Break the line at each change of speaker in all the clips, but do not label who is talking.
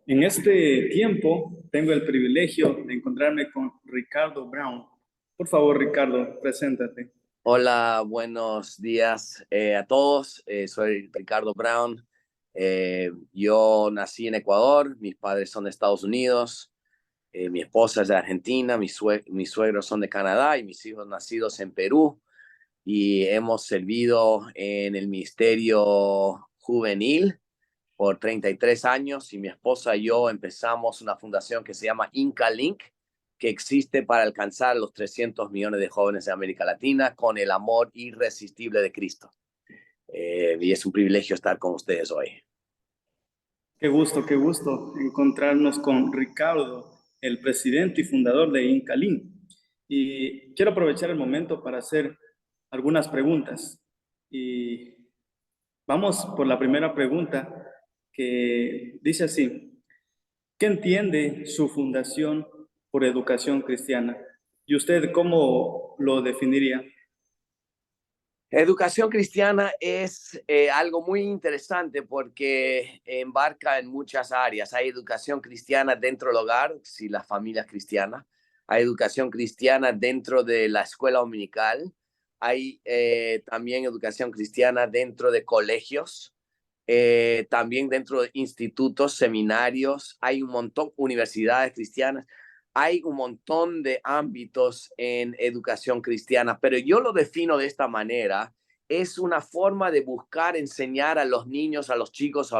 En este tiempo tengo el privilegio de encontrarme con Ricardo Brown. Por favor, Ricardo, preséntate.
Hola, buenos días a todos. Soy Ricardo Brown. Yo nací en Ecuador, mis padres son de Estados Unidos, mi esposa es de Argentina, mis suegros son de Canadá y mis hijos nacidos en Perú. Y hemos servido en el ministerio juvenil por 33 años y mi esposa y yo empezamos una fundación que se llama Inca Link, que existe para alcanzar los 300 millones de jóvenes de América Latina con el amor irresistible de Cristo. Y es un privilegio estar con ustedes hoy.
Qué gusto encontrarnos con Ricardo, el presidente y fundador de Incalin. Y quiero aprovechar el momento para hacer algunas preguntas. Y vamos por la primera pregunta que dice así: ¿qué entiende su fundación por educación cristiana? ¿Y usted cómo lo definiría?
Educación cristiana es algo muy interesante porque embarca en muchas áreas. Hay educación cristiana dentro del hogar, si la familia es cristiana. Hay educación cristiana dentro de la escuela dominical. Hay también educación cristiana dentro de colegios, también dentro de institutos, seminarios. Hay un montón, universidades cristianas. Hay un montón de ámbitos en educación cristiana, pero yo lo defino de esta manera. Es una forma de buscar enseñar a los niños, a los chicos,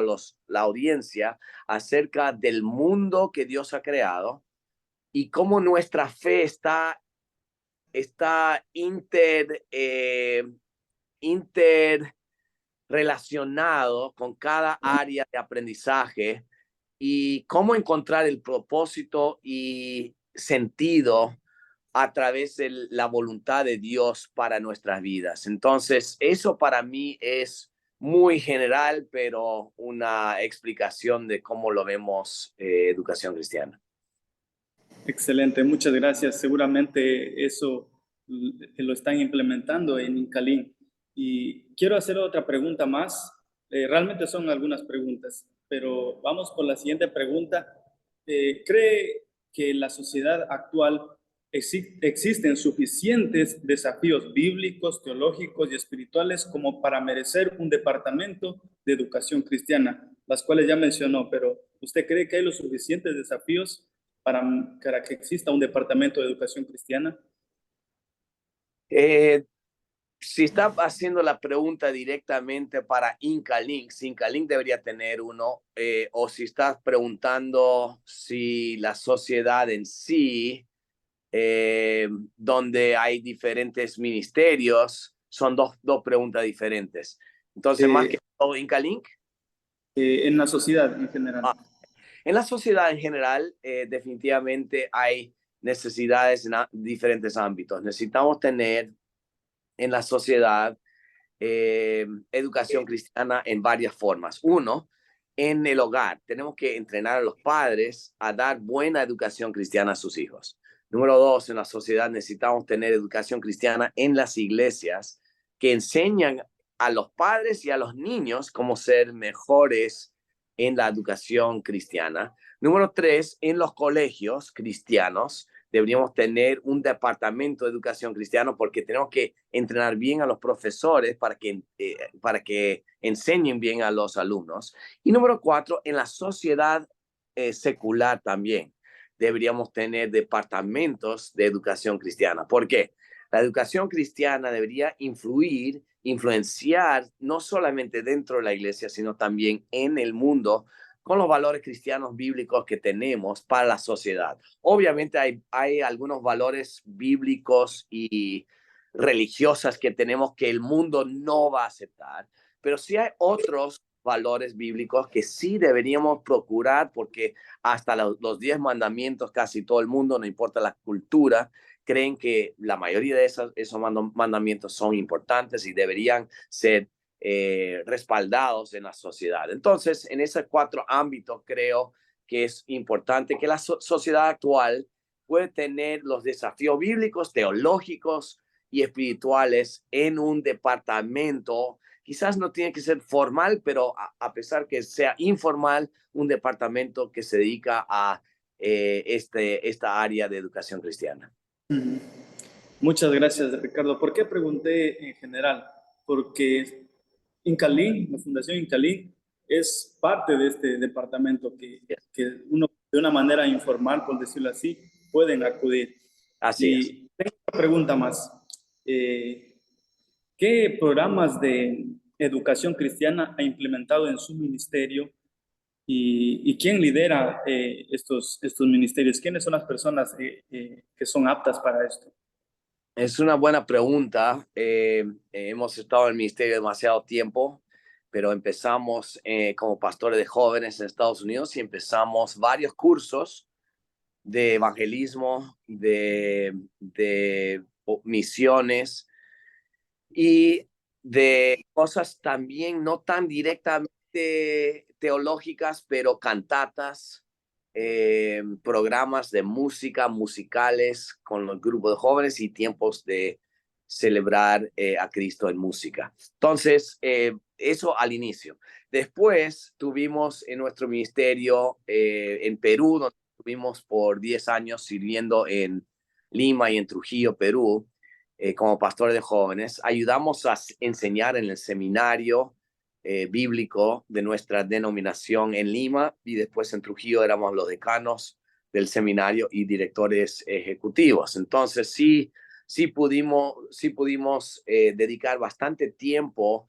la audiencia acerca del mundo que Dios ha creado y cómo nuestra fe está interrelacionado con cada área de aprendizaje y cómo encontrar el propósito y sentido a través de la voluntad de Dios para nuestras vidas. Entonces, eso para mí es muy general, pero una explicación de cómo lo vemos educación cristiana.
Excelente, muchas gracias. Seguramente eso lo están implementando en Incalín. Y quiero hacer otra pregunta más. Realmente son algunas preguntas, pero vamos por la siguiente pregunta. ¿Cree que en la sociedad actual existen suficientes desafíos bíblicos, teológicos y espirituales como para merecer un departamento de educación cristiana, las cuales ya mencionó, pero ¿usted cree que hay los suficientes desafíos para que exista un departamento de educación cristiana?
Eh, si está haciendo la pregunta directamente para Inca Link debería tener uno, o si estás preguntando si la sociedad en sí, eh, donde hay diferentes ministerios, son dos preguntas diferentes. Entonces, más que
Eh,
todo, Inca Link.
en la sociedad en general.
Ah, en la sociedad en general, definitivamente hay necesidades en diferentes ámbitos. Necesitamos tener en la sociedad educación cristiana en varias formas. Uno, en el hogar. Tenemos que entrenar a los padres a dar buena educación cristiana a sus hijos. Número dos, en la sociedad necesitamos tener educación cristiana en las iglesias que enseñan a los padres y a los niños cómo ser mejores en la educación cristiana. Número tres, en los colegios cristianos deberíamos tener un departamento de educación cristiana porque tenemos que entrenar bien a los profesores para que enseñen bien a los alumnos. Y número cuatro, en la sociedad secular también deberíamos tener departamentos de educación cristiana. ¿Por qué? La educación cristiana debería influenciar no solamente dentro de la iglesia, sino también en el mundo con los valores cristianos bíblicos que tenemos para la sociedad. Obviamente hay algunos valores bíblicos y religiosas que tenemos que el mundo no va a aceptar, pero sí hay otros valores bíblicos que sí deberíamos procurar porque hasta los 10 mandamientos casi todo el mundo, no importa la cultura, creen que la mayoría de esos mandamientos son importantes y deberían ser respaldados en la sociedad. Entonces, en esos cuatro ámbitos creo que es importante que la sociedad actual puede tener los desafíos bíblicos, teológicos y espirituales en un departamento quizás no tiene que ser formal, pero a pesar que sea informal, un departamento que se dedica a esta área de educación cristiana.
Ujú. Muchas gracias, Ricardo. ¿Por qué pregunté en general? Porque Incalín, la Fundación Incalín, es parte de este departamento que uno de una manera informal, por decirlo así, pueden acudir.
Así es.
Y tengo una pregunta más. Eh, ¿Qué programas de educación cristiana ha implementado en su ministerio y quién lidera estos ministerios? ¿Quiénes son las personas que son aptas para esto?
Es una buena pregunta. Hemos estado en el ministerio demasiado tiempo, pero empezamos como pastores de jóvenes en Estados Unidos y empezamos varios cursos de evangelismo, de misiones y de cosas también no tan directamente teológicas, pero cantatas, programas de música, musicales con los grupos de jóvenes y tiempos de celebrar a Cristo en música. Entonces, eso al inicio. Después tuvimos en nuestro ministerio en Perú, donde estuvimos por 10 años sirviendo en Lima y en Trujillo, Perú, como pastores de jóvenes. Ayudamos a enseñar en el seminario bíblico de nuestra denominación en Lima y después en Trujillo éramos los decanos del seminario y directores ejecutivos. Entonces sí pudimos dedicar bastante tiempo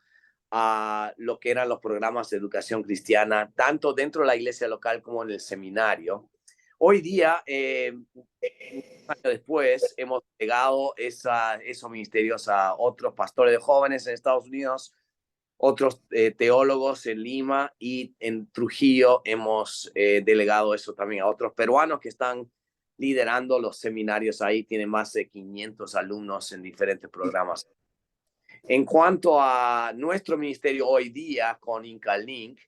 a lo que eran los programas de educación cristiana, tanto dentro de la iglesia local como en el seminario. Hoy día, un año después, hemos legado esos ministerios a otros pastores de jóvenes en Estados Unidos, otros teólogos en Lima, y en Trujillo hemos delegado eso también a otros peruanos que están liderando los seminarios ahí. Tienen más de 500 alumnos en diferentes programas. En cuanto a nuestro ministerio hoy día con Incalink,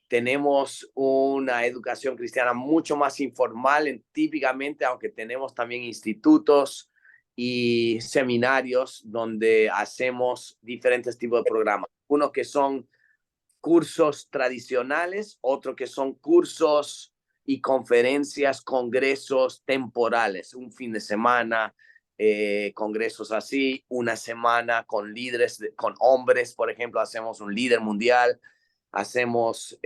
tenemos una educación cristiana mucho más informal, típicamente, aunque tenemos también institutos y seminarios donde hacemos diferentes tipos de programas. Unos que son cursos tradicionales, otros que son cursos y conferencias, congresos temporales, un fin de semana, congresos así, una semana con líderes, con hombres, por ejemplo, hacemos un líder mundial, hacemos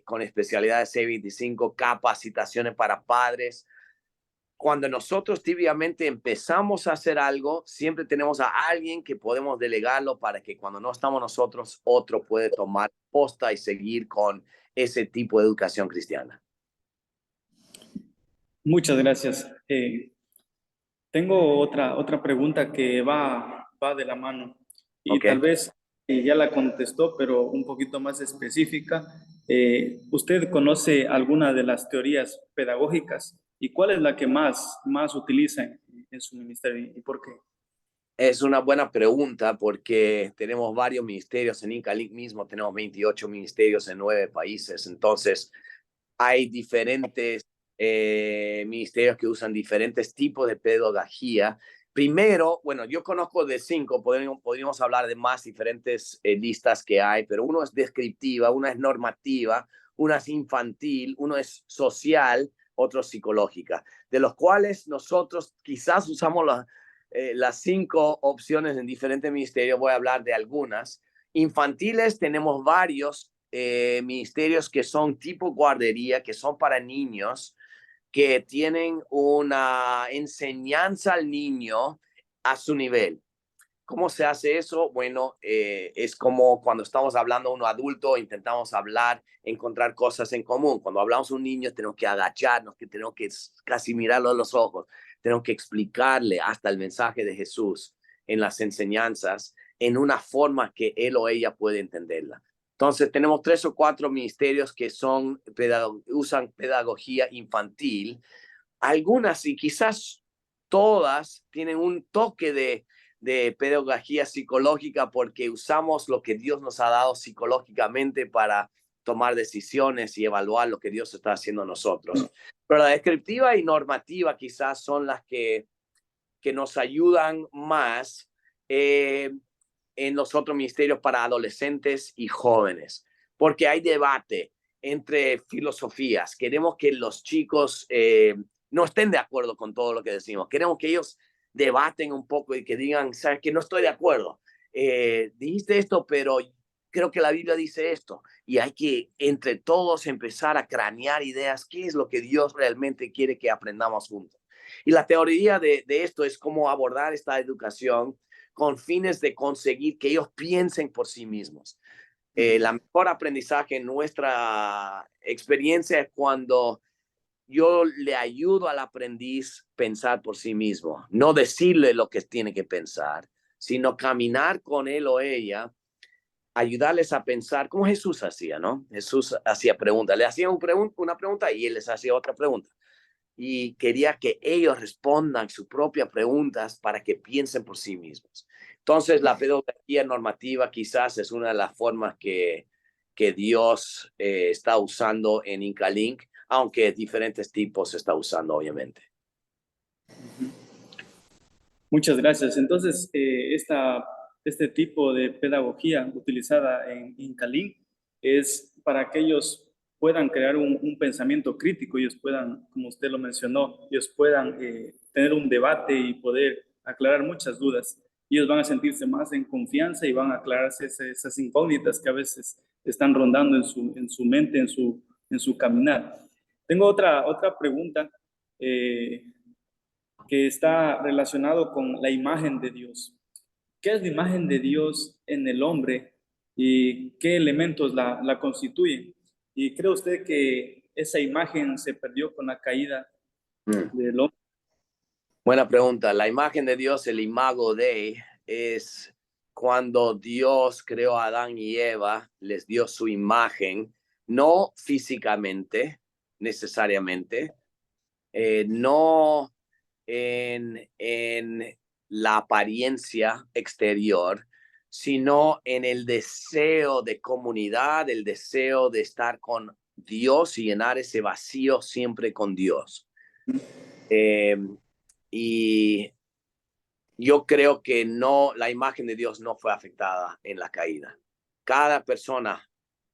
con especialidades C25 capacitaciones para padres. Cuando nosotros tibiamente empezamos a hacer algo, siempre tenemos a alguien que podemos delegarlo para que cuando no estamos nosotros, otro puede tomar posta y seguir con ese tipo de educación cristiana.
Muchas gracias. Tengo otra pregunta que va de la mano y
¿Ok?
tal vez ya la contestó, pero un poquito más específica. ¿Usted conoce alguna de las teorías pedagógicas y cuál es la que más utiliza en su ministerio y por qué?
Es una buena pregunta porque tenemos varios ministerios en Incalink mismo, tenemos 28 ministerios en 9 países, entonces hay diferentes ministerios que usan diferentes tipos de pedagogía. Primero, bueno, yo conozco de 5, podríamos hablar de más diferentes listas que hay, pero uno es descriptiva, una es normativa, una es infantil, uno es social, otro psicológica, de los cuales nosotros quizás usamos las 5 opciones en diferentes ministerios. Voy a hablar de algunas. Infantiles tenemos varios ministerios que son tipo guardería, que son para niños, que tienen una enseñanza al niño a su nivel. ¿Cómo se hace eso? Bueno, es como cuando estamos hablando a un adulto, intentamos hablar, encontrar cosas en común. Cuando hablamos a un niño, tenemos que agacharnos, que tenemos que casi mirarlo a los ojos, tenemos que explicarle hasta el mensaje de Jesús en las enseñanzas en una forma que él o ella puede entenderla. Entonces, tenemos 3 o 4 ministerios que usan pedagogía infantil. Algunas y quizás todas tienen un toque de pedagogía psicológica porque usamos lo que Dios nos ha dado psicológicamente para tomar decisiones y evaluar lo que Dios está haciendo en nosotros. Pero la descriptiva y normativa quizás son las que nos ayudan más. en los otros ministerios para adolescentes y jóvenes, porque hay debate entre filosofías. Queremos que los chicos no estén de acuerdo con todo lo que decimos. Queremos que ellos debaten un poco y que digan, sabes que no estoy de acuerdo. Dijiste esto, pero creo que la Biblia dice esto. Y hay que entre todos empezar a cranear ideas. ¿Qué es lo que Dios realmente quiere que aprendamos juntos? Y la teoría de esto es cómo abordar esta educación con fines de conseguir que ellos piensen por sí mismos. La mejor aprendizaje en nuestra experiencia es cuando yo le ayudo al aprendiz a pensar por sí mismo, no decirle lo que tiene que pensar, sino caminar con él o ella, ayudarles a pensar como Jesús hacía, ¿no? Jesús hacía preguntas, le hacía una pregunta y él les hacía otra pregunta. Y quería que ellos respondan sus propias preguntas para que piensen por sí mismos. Entonces, la pedagogía normativa quizás es una de las formas que Dios está usando en Incalink, aunque diferentes tipos se está usando, obviamente.
Muchas gracias. Entonces, este tipo de pedagogía utilizada en Incalink es para que ellos puedan crear un pensamiento crítico, ellos puedan, como usted lo mencionó, ellos puedan tener un debate y poder aclarar muchas dudas. Ellos van a sentirse más en confianza y van a aclararse esas incógnitas que a veces están rondando en su mente, en su caminar. Tengo otra pregunta. Que está relacionado con la imagen de Dios. ¿Qué es la imagen de Dios en el hombre y qué elementos la constituyen? ¿Y cree usted que esa imagen se perdió con la caída del hombre?
Buena pregunta. La imagen de Dios, el imago Dei, es cuando Dios creó a Adán y Eva, les dio su imagen, no físicamente necesariamente, no en la apariencia exterior, sino en el deseo de comunidad, el deseo de estar con Dios y llenar ese vacío siempre con Dios. Y yo creo que no, la imagen de Dios no fue afectada en la caída. Cada persona,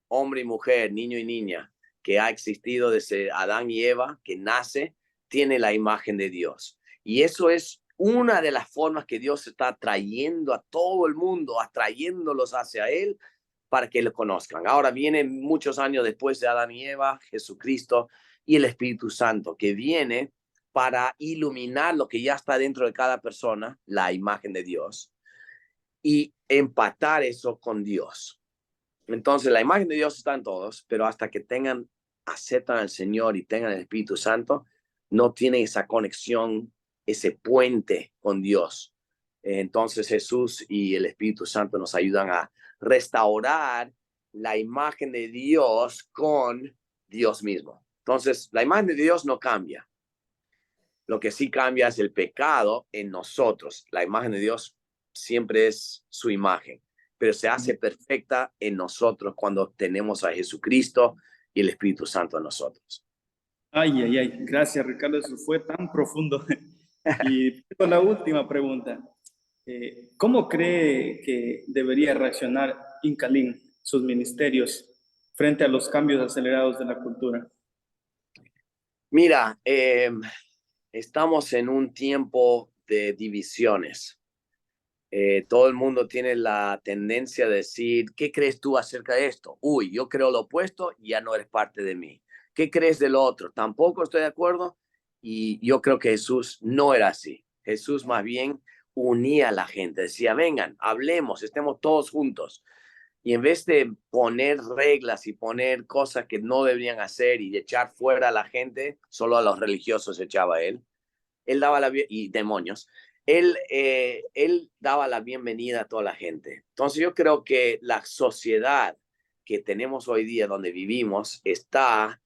hombre y mujer, niño y niña, que ha existido desde Adán y Eva, que nace, tiene la imagen de Dios. Y eso es una de las formas que Dios está trayendo a todo el mundo, atrayéndolos hacia Él para que lo conozcan. Ahora vienen muchos años después de Adán y Eva, Jesucristo y el Espíritu Santo, que viene para iluminar lo que ya está dentro de cada persona, la imagen de Dios, y empatar eso con Dios. Entonces, la imagen de Dios está en todos, pero hasta que aceptan al Señor y tengan el Espíritu Santo, no tienen esa conexión, ese puente con Dios. Entonces, Jesús y el Espíritu Santo nos ayudan a restaurar la imagen de Dios con Dios mismo. Entonces, la imagen de Dios no cambia. Lo que sí cambia es el pecado en nosotros. La imagen de Dios siempre es su imagen, pero se hace perfecta en nosotros cuando tenemos a Jesucristo y el Espíritu Santo en nosotros.
Ay, ay, ay. Gracias, Ricardo. Eso fue tan profundo. Y con la última pregunta. ¿Cómo cree que debería reaccionar Incalín, sus ministerios, frente a los cambios acelerados de la cultura?
Mira, estamos en un tiempo de divisiones. Todo el mundo tiene la tendencia a decir, ¿qué crees tú acerca de esto? Uy, yo creo lo opuesto y ya no eres parte de mí. ¿Qué crees del otro? Tampoco estoy de acuerdo. Y yo creo que Jesús no era así. Jesús más bien unía a la gente, decía, vengan, hablemos, estemos todos juntos. Y en vez de poner reglas y poner cosas que no deberían hacer y echar fuera a la gente, solo a los religiosos echaba él daba y demonios, él daba la bienvenida a toda la gente. Entonces yo creo que la sociedad que tenemos hoy día, donde vivimos, está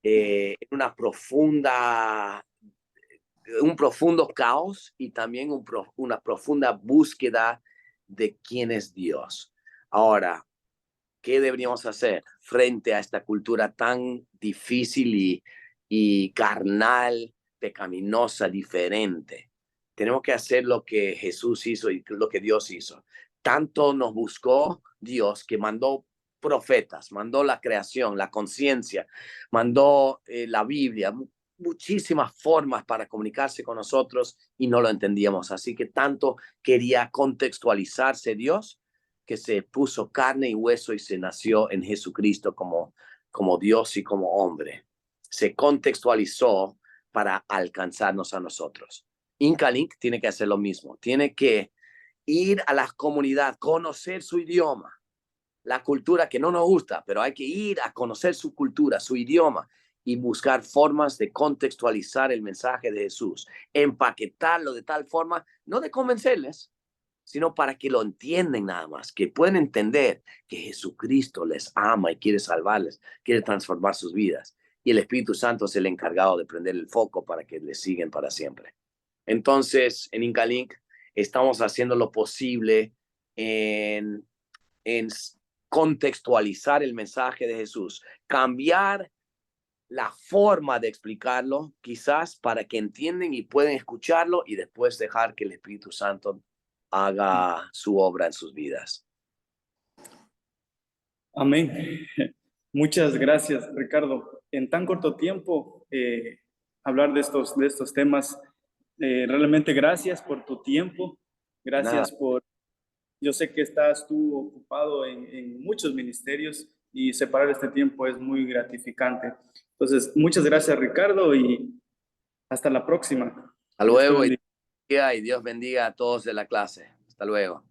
en un profundo caos y también una profunda búsqueda de quién es Dios. Ahora, ¿qué deberíamos hacer frente a esta cultura tan difícil y carnal, pecaminosa, diferente? Tenemos que hacer lo que Jesús hizo y lo que Dios hizo. tanto nos buscó Dios que mandó profetas, mandó la creación, la conciencia, mandó la Biblia, muchísimas formas para comunicarse con nosotros y no lo entendíamos. Así que tanto quería contextualizarse Dios que se puso carne y hueso y se nació en Jesucristo como Dios y como hombre. Se contextualizó para alcanzarnos a nosotros. Incalink tiene que hacer lo mismo. Tiene que ir a la comunidad, conocer su idioma, la cultura que no nos gusta, pero hay que ir a conocer su cultura, su idioma y buscar formas de contextualizar el mensaje de Jesús, empaquetarlo de tal forma, no de convencerles, sino para que lo entiendan nada más, que puedan entender que Jesucristo les ama y quiere salvarles, quiere transformar sus vidas. Y el Espíritu Santo es el encargado de prender el foco para que le siguen para siempre. Entonces, en Incalink estamos haciendo lo posible en contextualizar el mensaje de Jesús, cambiar la forma de explicarlo, quizás para que entiendan y puedan escucharlo y después dejar que el Espíritu Santo haga su obra en sus vidas.
Amén. Muchas gracias, Ricardo. En tan corto tiempo, hablar de estos temas, realmente gracias por tu tiempo,
Nada,
gracias por, yo sé que estás tú ocupado en muchos ministerios y separar este tiempo es muy gratificante. Entonces, muchas gracias, Ricardo, y hasta la próxima.
hasta
Dios te
luego
bendiga.
y Dios bendiga a todos de la clase. Hasta luego.